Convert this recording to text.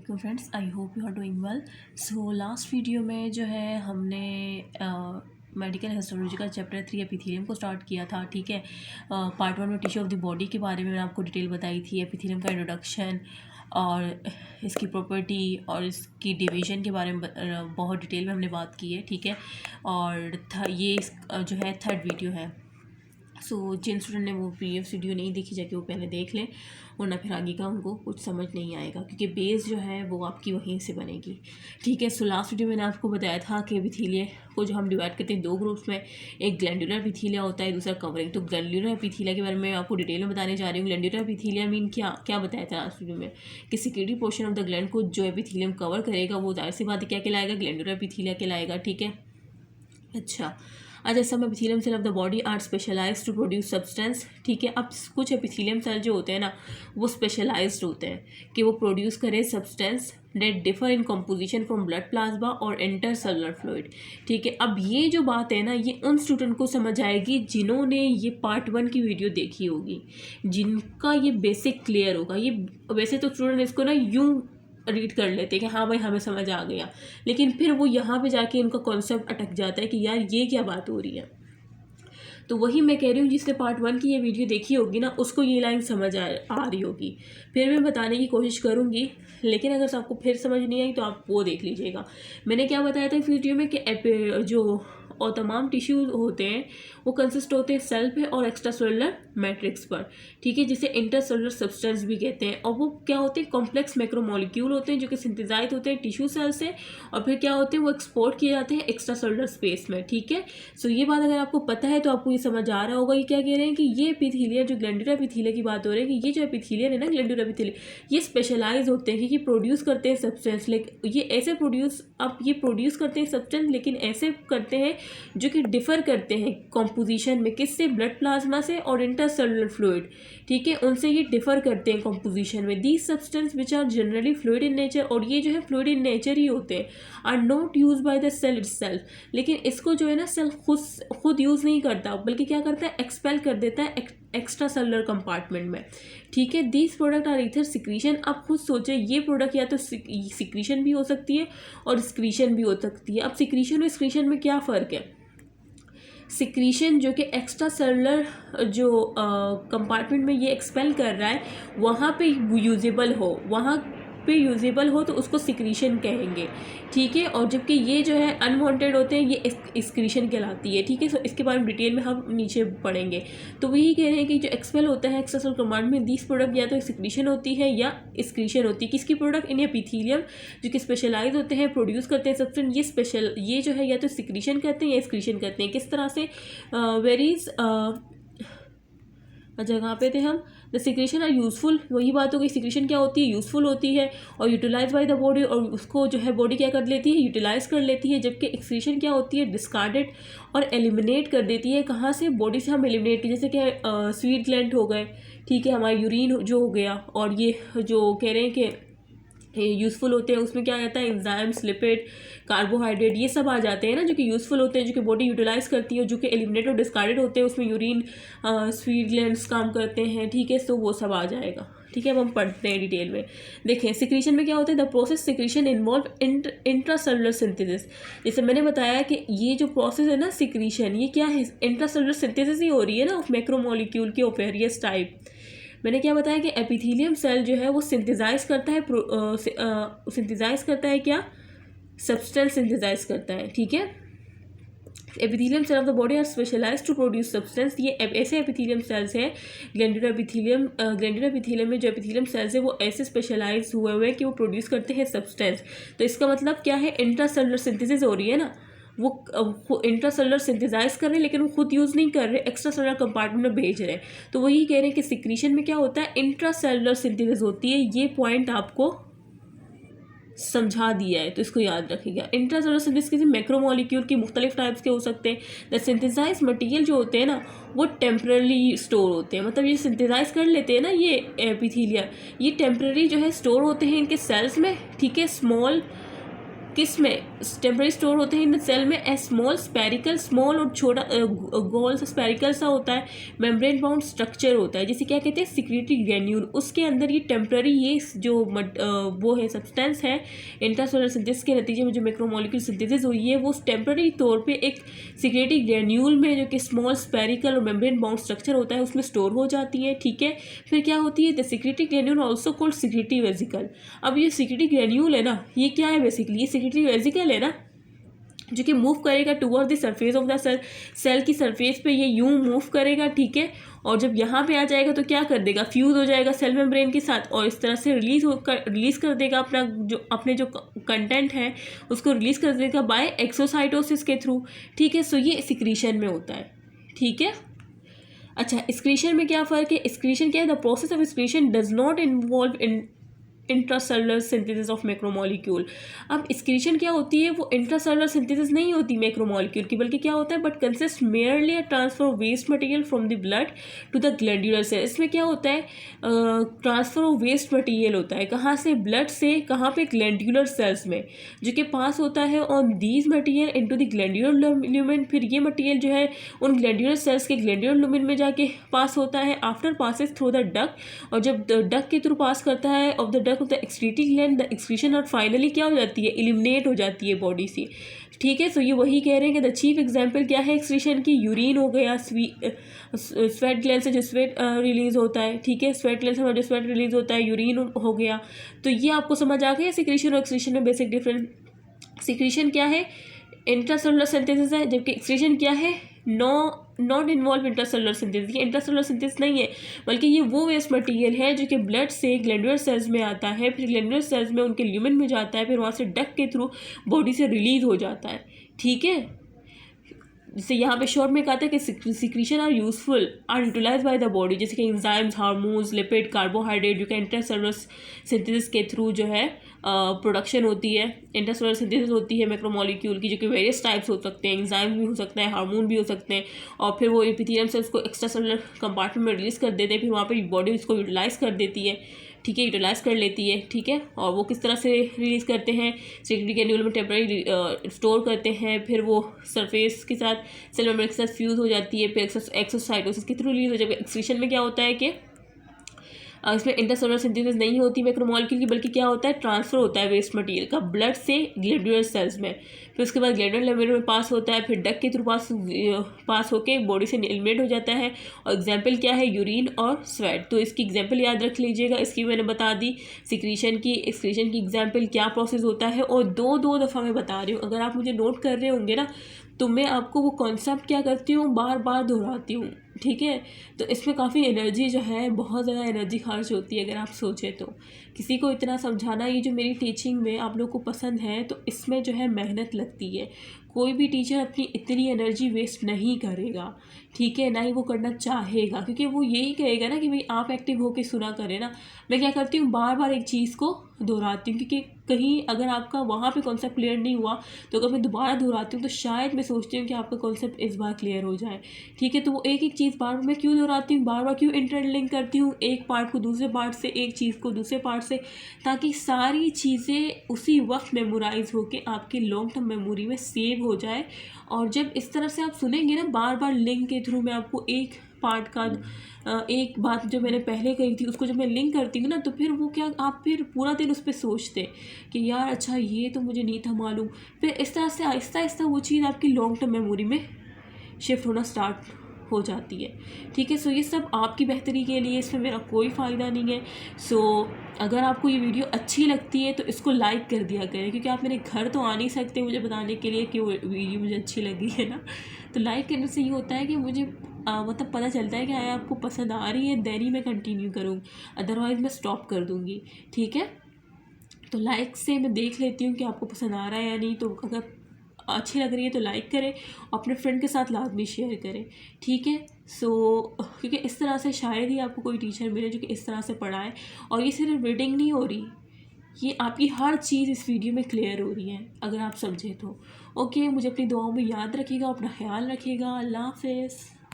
वालेकुम friends, I hope you are doing well. So last video में जो है हमने मेडिकल हिस्टोलॉजी का चैप्टर 3 एपिथेलियम को स्टार्ट किया था। ठीक है, पार्ट 1 में टिश्यू ऑफ द बॉडी के बारे में मैंने आपको डिटेल बताई थी, एपिथेलियम का इंट्रोडक्शन और इसकी प्रॉपर्टी और इसकी डिवीजन के बारे में बहुत डिटेल में हमने बात की है। ठीक है, और ये जो है थर्ड वीडियो है। सो जिन स्टूडेंट ने वो प्रीवियस वीडियो नहीं देखी जाके वो पहले देख लें, वरना फिर आगे का उनको कुछ समझ नहीं आएगा, क्योंकि बेस जो है वो आपकी वहीं से बनेगी। ठीक है, सो लास्ट वीडियो मैंने आपको बताया था कि एपिथेलिया को जो हम डिवाइड करते हैं दो ग्रुप्स में, एक ग्लैंडुलर एपिथेलिया होता है, दूसरा कवरिंग। तो ग्लैंडुलर एपिथेलिया के बारे में आपको डिटेल में बताने जा रही हूँ। ग्लैंडुलर एपिथेलिया मीन क्या बताया था लास्ट वीडियो में कि secretory portion of the gland को जो एपिथेलियम कवर करेगा वो जाहिर सी बात क्या कहलाएगा, ग्लैंडुलर एपिथेलिया कहलाएगा। ठीक है, अच्छा some epithelium cell of the body are specialised to produce substance. ठीक है, अब कुछ एपिथेलियम सेल जो होते हैं ना वो स्पेशलाइज्ड होते हैं कि वो प्रोड्यूस करें substance date differ in composition from blood plasma और इंटर सेलुलर फ्लूइड। ठीक है, अब ये जो बात है ना ये उन स्टूडेंट को समझ आएगी जिन्होंने ये पार्ट 1 की वीडियो देखी होगी, जिनका ये बेसिक क्लियर होगा। ये वैसे तो स्टूडेंट इसको ना यूँ रीड कर लेते हैं कि हाँ भाई हमें समझ आ गया, लेकिन फिर वो यहाँ पे जाके उनका कॉन्सेप्ट अटक जाता है कि यार ये क्या बात हो रही है। तो वही मैं कह रही हूँ, जिसने पार्ट 1 की ये वीडियो देखी होगी ना उसको ये लाइन समझ आ रही होगी। फिर मैं बताने की कोशिश करूँगी, लेकिन अगर आपको फिर समझ नहीं आई तो आप वो देख लीजिएगा। मैंने क्या बताया था इस वीडियो में कि जो और तमाम टिश्यूज होते हैं वो कंसिस्ट होते हैं सेल पे और एक्स्ट्रा सेलुलर मैट्रिक्स पर। ठीक है, जिसे इंटरसेलुलर सब्सटेंस भी कहते हैं। और वो क्या होते हैं, कॉम्प्लेक्स मैक्रोमोलिक्यूल होते हैं जो कि सिंथेसाइज होते हैं टिश्यू सेल से, और फिर क्या होते हैं वो एक्सपोर्ट किए जाते हैं एक्स्ट्रा सेलुलर स्पेस में। ठीक है, सो ये बात अगर आपको पता है तो आपको ये समझ आ रहा होगा ये क्या कह रहे हैं कि ये एपिथेलिया जो ग्लैंडुलर एपिथेलिया की बात हो रही है कि ये जो एपिथेलिया है ना ग्लैंडुलर एपिथेलिया, ये स्पेशलाइज होते हैं कि प्रोड्यूस करते हैं सब्सटेंस। लेकिन ये ऐसे प्रोड्यूस करते हैं सब्सटेंस, लेकिन ऐसे करते हैं जो कि डिफर करते हैं कॉम्पोजिशन में, किससे, ब्लड प्लाज्मा से और इंटरसेलुलर फ्लूइड। ठीक है, उनसे ये डिफर करते हैं कॉम्पोजिशन में। These substance which are generally fluid in nature, और ये जो है फ्लूइड इन नेचर ही होते हैं, are not use by the cell itself. लेकिन इसको जो है ना सेल खुद यूज़ नहीं करता, बल्कि क्या करता है, एक्सपेल कर देता है एक्स्ट्रा सेलुलर कंपार्टमेंट में। ठीक है, these product are either secretion. आप खुद सोचें, ये प्रोडक्ट या तो सिक्रीशन भी हो सकती है और स्क्रीशन भी हो सकती है। अब सिक्रीशन और स्क्रीशन में क्या फ़र्क है? सिक्रीशन जो कि एक्स्ट्रा सेलुलर जो कंपार्टमेंट में ये एक्सपेल कर रहा है वहाँ पे यूजेबल हो तो उसको सिक्रीशन कहेंगे। ठीक है, और जबकि ये जो है अनवांटेड होते हैं ये स्क्रीशन कहलाती है। ठीक है, सो इसके बारे में डिटेल में हम नीचे पढ़ेंगे। तो वही कह रहे हैं कि जो एक्सपेल होता है एक्स्ट्रा सेलुलर कंपार्टमेंट में, दिस प्रोडक्ट या तो सिक्रीशन होती है या स्क्रीशन होती है। किसकी प्रोडक्ट? इन एपिथेलियम जो कि स्पेशलाइज होते हैं, प्रोड्यूस करते हैं सब्सटेंस। ये जो है या तो सिक्रीशन करते हैं या स्क्रीशन करते हैं। किस तरह से? वेरीज जगह पे थे हम। द सिक्रीशन आर यूजफुल, वही बात हो गई, सिक्रीशन क्या होती है, यूजफुल होती है और यूटिलाइज बाय द बॉडी, और उसको जो है बॉडी क्या कर लेती है, यूटिलाइज कर लेती है। जबकि एक्सक्रीशन क्या होती है, डिस्कार्डेड और एलिमिनेट कर देती है। कहाँ से? बॉडी से हम एलिमिनेट, जैसे कि स्वीट ग्लैंड हो गए, ठीक है, हमारा यूरिन जो हो गया, और ये जो कह रहे हैं कि यूज़फुल होते हैं उसमें क्या आता है, एंजाइम्स, लिपिड, कार्बोहाइड्रेट, ये सब आ जाते हैं ना जो कि यूज़फुल होते हैं, जो कि बॉडी यूटिलाइज करती है। जो कि एलिमिनेट और डिस्कार्डेड होते हैं उसमें यूरिन, स्वीट ग्लैंड्स काम करते हैं। ठीक है, तो वो सब आ जाएगा। ठीक है, अब हम पढ़ते हैं डिटेल में। देखें, सिक्रीशन में क्या होता है, the process secretion involve intracellular synthesis. जैसे मैंने बताया कि ये जो प्रोसेस है ना सिक्रीशन, ये क्या है, इंट्रासेलुलर सिंथेसिस ही हो रही है ना ऑफ मैक्रोमोलिक्यूल की ऑफ वेरियस टाइप। मैंने क्या बताया कि एपिथेलियम सेल जो है वो सिंथेसाइज करता है क्या, सब्सटेंस सिंथेसाइज करता है। ठीक है, epithelium cell of the body are specialised to produce substance. ये ऐसे एपिथेलियम सेल्स हैं, ग्लैंडुलर एपिथेलियम में जो एपिथेलियम सेल्स है वो ऐसे स्पेशलाइज हुए हैं कि वो प्रोड्यूस करते हैं सब्सटेंस। तो इसका मतलब क्या है, इंट्रासेलुलर सिंथेसिस हो रही है ना, वो इंट्रासेलुलर सिंथेसाइज कर रहे हैं लेकिन वो खुद यूज़ नहीं कर रहे, एक्स्ट्रा सेलुलर कंपार्टमेंट में भेज रहे हैं। तो वही कह रहे हैं कि सिक्रीशन में क्या होता है, इंट्रासेलुलर सिंथेसिस होती है। ये पॉइंट आपको समझा दिया है तो इसको याद रखिएगा। इंट्रासेलुलर सिंथेसिस किसी मैक्रोमोलिक्यूल की मुख्तलिफ टाइप्स के हो सकते हैं। द सिंथेसाइज मटेरियल जो होते हैं ना वो टेम्पररी स्टोर होते हैं, मतलब ये सिंथेसाइज कर लेते हैं ना ये एपिथेलिया, ये टेम्पररी जो है स्टोर होते हैं इनके सेल्स में। ठीक है, स्मॉल किस में टेम्परेरी स्टोर होते हैं इन द सेल में ए स्मॉल स्पेरिकल, स्मॉल और छोटा गोल सा स्पेरिकल सा होता है, मेम्ब्रेन बाउंड स्ट्रक्चर होता है जिसे क्या कहते हैं सिक्रेटरी ग्रेन्यूल। उसके अंदर ये टेम्पररी ये जो वो है सब्सटेंस है इंट्रासेलुलर सिंथेसिस के नतीजे में जो मैक्रोमोलिक्यूल सिंथेसिस हुई है वो टेम्पररी तौर पे एक सिक्रेटरी ग्रेन्यूल में जो कि स्मॉल स्पेरिकल और मेम्ब्रेन बाउंड स्ट्रक्चर होता है उसमें स्टोर हो जाती है। ठीक है, फिर क्या होती है the secretory granule also called secretory vesicle. अब ये सिक्रेटरी ग्रेन्यूल है ना, ये क्या है बेसिकली, ये सिक्रेटरी वेसिकल है ना जो कि मूव करेगा toward the surface of the cell, cell की सरफेस पे ये यूं मूव करेगा। ठीक है, और जब यहाँ पे आ जाएगा तो क्या कर देगा, फ्यूज हो जाएगा सेल मेम्ब्रेन के साथ और इस तरह से रिलीज कर देगा अपने जो कंटेंट है उसको रिलीज कर देगा बाय एक्सोसाइटोसिस के थ्रू। ठीक है, सो ये सिक्रीशन में होता है। ठीक है, अच्छा एक्सक्रीशन में क्या फ़र्क है, एक्सक्रीशन क्या है, the process of excretion does not involve in intracellular synthesis of macromolecule. अब एक्सक्रीशन क्या होती है, वो इंट्रासेलुलर सिंथेसिस नहीं होती मैक्रोमोलिक्यूल की, बल्कि क्या होता है but consist merely a transfer of waste material from the blood to the glandular cell. इसमें क्या होता है ट्रांसफर ऑफ वेस्ट मटेरियल होता है, कहाँ से, ब्लड से कहाँ पे, ग्लैंडुलर सेल्स में जो कि पास होता है on these material into the glandular lumen. फिर ये मटेरियल जो है उन ग्लैंडुलर सेल्स के ग्लैंडुलर ल्यूमेन में जाके पास होता है after passes through the duck, और जब डक के थ्रू पास करता है of the duck of the excreting gland, the excretion और फाइनली क्या हो जाती है, एलिमिनेट हो जाती है बॉडी से। ठीक है, सो ये वही कह रहे हैं कि द चीफ एग्जांपल क्या है एक्सक्रीशन की, यूरिन हो गया, स्वेट ग्लैंड से जो स्वेट रिलीज होता है। ठीक है, स्वेट ग्लैंड से जो स्वेट रिलीज होता है, यूरिन हो गया। तो ये आपको समझ आ गया सिक्रीशन और एक्सक्रीशन में बेसिक डिफरेंस। सिक्रीशन क्या है, इंट्रासेलुलर सिंथेसिस है, जबकि एक्सक्रीशन क्या है, नॉट इन्वॉल्व इंट्रासेलुलर सिंथेसिस। ये इंट्रासेलुलर सिंथेसिस नहीं है, बल्कि ये वो वेस्ट मटेरियल है जो कि ब्लड से ग्लैंडुलर सेल्स में आता है, फिर ग्लैंडुलर सेल्स में उनके ल्यूमेन में जाता है, फिर वहाँ से डक के थ्रू बॉडी से रिलीज हो जाता है। ठीक है, जैसे यहाँ पे शॉर्ट में कहता है कि secretion are useful are utilise by the body, जैसे कि एंजाइम्स, हार्मोन्स, लिपिड, कार्बोहाइड्रेट जो कि इंट्रासेलुलर सिंथेसिस के थ्रू जो है प्रोडक्शन होती है। इंट्रासेलुलर सिंथेसिस होती है मैक्रोमोलिक्यूल की जो कि वेरियस टाइप्स हो सकते हैं, एंजाइम भी हो सकते हैं, हार्मोन भी हो सकते हैं, और फिर वो एपिथेलियम सेल्स को एक्स्ट्रा सेलुलर कंपार्टमेंट में रिलीज कर देते हैं, फिर वहाँ पर बॉडी उसको यूटिलाइज कर देती है। ठीक है, यूटिलाइज कर लेती है। ठीक है, और वो किस तरह से रिलीज़ करते हैं, सिक्रेटरी ग्रैन्यूल में टेम्पररी स्टोर करते हैं, फिर वो सरफेस के साथ सेल मेम्ब्रेन के साथ फ्यूज़ हो जाती है, फिर एक्सोसाइटोसिस के थ्रू रिलीज हो जाएगी। एक्सक्रीशन में क्या होता है कि इसमें इंटरसेलुलर सिंथेसिस नहीं होती मैक्रोमोलिक्यूल की, बल्कि क्या होता है ट्रांसफर होता है वेस्ट मटेरियल का ब्लड से ग्लैंडुलर सेल्स में, फिर उसके बाद ग्लैंडुलर लेवल में पास होता है, फिर डक के थ्रू पास होके बॉडी से एलिमिनेट हो जाता है। और एग्जाम्पल क्या है, यूरिन और स्वेट। तो इसकी एग्जाम्पल याद रख लीजिएगा, इसकी मैंने बता दी। सिक्रीशन की एक्सक्रीशन की एग्जाम्पल क्या प्रोसेस होता है, और दो दफ़ा मैं बता रही हूँ। अगर आप मुझे नोट कर रहे होंगे ना तो मैं आपको वो कॉन्सेप्ट क्या करती हूँ, बार बार दोहराती हूँ। ठीक है, तो इसमें काफ़ी एनर्जी जो है, बहुत ज़्यादा एनर्जी खर्च होती है अगर आप सोचें तो। किसी को इतना समझाना, ये जो मेरी टीचिंग में आप लोग को पसंद है तो इसमें जो है मेहनत लगती है। कोई भी टीचर अपनी इतनी एनर्जी वेस्ट नहीं करेगा। ठीक है, ना ही वो करना चाहेगा, क्योंकि वो यही कहेगा ना कि भाई आप एक्टिव होकर सुना करें ना। मैं क्या करती हूँ, बार बार एक चीज़ को दोहराती हूँ, क्योंकि कहीं अगर आपका वहाँ पे कॉन्सेप्ट क्लियर नहीं हुआ तो अगर मैं दोबारा दोहराती हूँ तो शायद मैं सोचती हूँ कि आपका कॉन्सेप्ट इस बार क्लियर हो जाए। ठीक है, तो वो एक एक चीज़ बार बार मैं क्यों दोहराती हूँ, बार बार क्यों इंटरलिंक करती हूँ एक पार्ट को दूसरे पार्ट से, एक चीज़ को दूसरे पार्ट से, ताकि सारी चीज़ें उसी वक्त मेमोराइज होकर आपकी लॉन्ग टर्म मेमोरी में सेव हो जाए। और जब इस तरह से आप सुनेंगे ना बार बार लिंक के थ्रू, मैं आपको एक पार्ट का एक बात जो मैंने पहले कही थी उसको जब मैं लिंक करती हूँ ना, तो फिर वो क्या, आप फिर पूरा दिन उस पर सोचते कि यार अच्छा ये तो मुझे नहीं था मालूम। फिर इस तरह से आहिस्ता आहिस्ता वो चीज़ आपकी लॉन्ग टर्म मेमोरी में शिफ्ट होना स्टार्ट हो जाती है। ठीक है, सो ये सब आपकी बेहतरी के लिए, इसमें मेरा कोई फ़ायदा नहीं है। सो अगर आपको ये वीडियो अच्छी लगती है तो इसको लाइक कर दिया करें, क्योंकि आप मेरे घर तो आ नहीं सकते मुझे बताने के लिए कि वो वीडियो मुझे अच्छी लगी है ना। तो लाइक करने से ये होता है कि मुझे मतलब पता चलता है कि आया आपको पसंद आ रही है, देन ही मैं कंटिन्यू करूँ, अदरवाइज़ मैं स्टॉप कर दूँगी। ठीक है, तो लाइक से मैं देख लेती हूँ कि आपको पसंद आ रहा है या नहीं। तो अगर अच्छी लग रही है तो लाइक करें, अपने फ्रेंड के साथ लाजमी शेयर करें। ठीक है, सो क्योंकि इस तरह से शायद ही आपको कोई टीचर मिले जो कि इस तरह से पढ़ाए। और ये सिर्फ रीडिंग नहीं हो रही, ये आपकी हर चीज़ इस वीडियो में क्लियर हो रही है अगर आप समझें तो। ओके, मुझे अपनी दुआओं में याद रखिएगा, अपना ख्याल रखिएगा। अल्लाह हाफ़िज़।